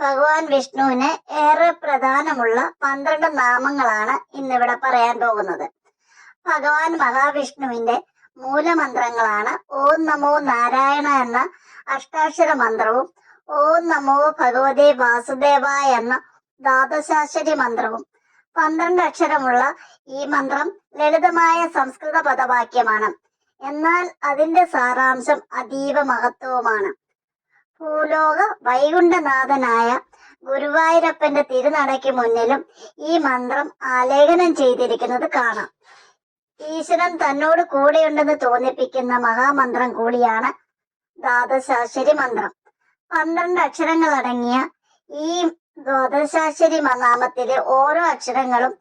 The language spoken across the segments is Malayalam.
ഭഗവാൻ വിഷ്ണുവിന് ഏറെ പ്രധാനമുള്ള 12 നാമങ്ങളാണ് ഇന്നിവിടെ പറയാൻ പോകുന്നത്. ഭഗവാൻ മഹാവിഷ്ണുവിന്റെ മൂലമന്ത്രങ്ങളാണ് ഓം നമോ നാരായണ എന്ന അഷ്ടാക്ഷര മന്ത്രവും ഓം നമോ ഭഗവതേ വാസുദേവായ എന്ന ദ്വാദശാക്ഷരി മന്ത്രവും. 12 അക്ഷരമുള്ള ഈ മന്ത്രം ലളിതമായ സംസ്കൃത പദവാക്യമാണ്. എന്നാൽ അതിന്റെ സാരാംശം അതീവ മഹത്വവുമാണ്. ഭൂലോക വൈകുണ്ഠനാഥനായ ഗുരുവായൂരപ്പന്റെ തിരുനടയ്ക്ക് മുന്നിലും ഈ മന്ത്രം ആലേഖനം ചെയ്തിരിക്കുന്നത് കാണാം. ഈശ്വരൻ തന്നോട് കൂടെയുണ്ടെന്ന് തോന്നിപ്പിക്കുന്ന മഹാമന്ത്രം കൂടിയാണ് ദ്വാദശാക്ഷരി മന്ത്രം. 12 അക്ഷരങ്ങൾ അടങ്ങിയ ഈ ദ്വാദശാക്ഷരി നാമത്തിലെ ഓരോ അക്ഷരങ്ങളും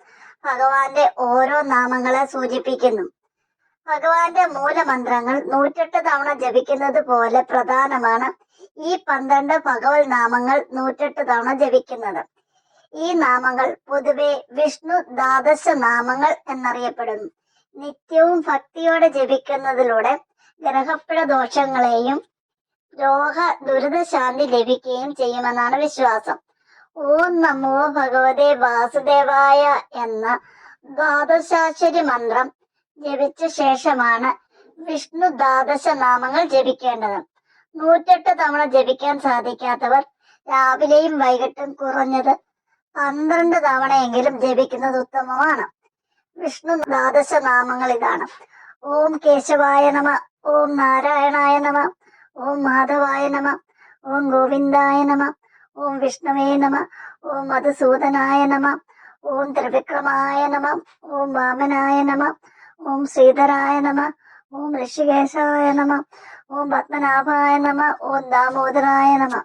ഭഗവാന്റെ ഓരോ നാമങ്ങളെ സൂചിപ്പിക്കുന്നു. ഭഗവാന്റെ മൂലമന്ത്രങ്ങൾ 108 തവണ ജപിക്കുന്നത് പോലെ പ്രധാനമാണ് ഈ 12 ഭഗവത് നാമങ്ങൾ 108 തവണ ജപിക്കുന്നത്. ഈ നാമങ്ങൾ പൊതുവെ വിഷ്ണു ദ്വാദശ നാമങ്ങൾ എന്നറിയപ്പെടുന്നു. നിത്യവും ഭക്തിയോടെ ജപിക്കുന്നതിലൂടെ ഗ്രഹപ്പിഴ ദോഷങ്ങളെയും രോഗ ദുരിതശാന്തി ലഭിക്കുകയും ചെയ്യുമെന്നാണ് വിശ്വാസം. ഓം നമോ ഭഗവതേ വാസുദേവായ എന്ന ദ്വാദശാക്ഷരി മന്ത്രം ജപിച്ച ശേഷമാണ് വിഷ്ണു ദ്വാദശ നാമങ്ങൾ ജപിക്കേണ്ടത്. 108 തവണ ജപിക്കാൻ സാധിക്കാത്തവർ രാവിലെയും വൈകിട്ടും കുറഞ്ഞത് 12 തവണയെങ്കിലും ജപിക്കുന്നത് ഉത്തമമാണ്. വിഷ്ണു ദ്വാദശ നാമങ്ങൾ ഇതാണ്: ഓം കേശവായ നമ, ഓം നാരായണായ നമ, ഓം മാധവായ നമ, ഓം ഗോവിന്ദായ നമ, ഓം വിഷ്ണുവേ നമ, ഓം മധുസൂദനായ നമ, ഓം ത്രിവിക്രമായ നമ, ഓം വാമനായ നമ, ഓം ശ്രീധരായ നമ, ഓം ഋഷികേശായ നമ, ഓം പത്മനാഭായ നമ, ഓം ദാമോദരായ നമ.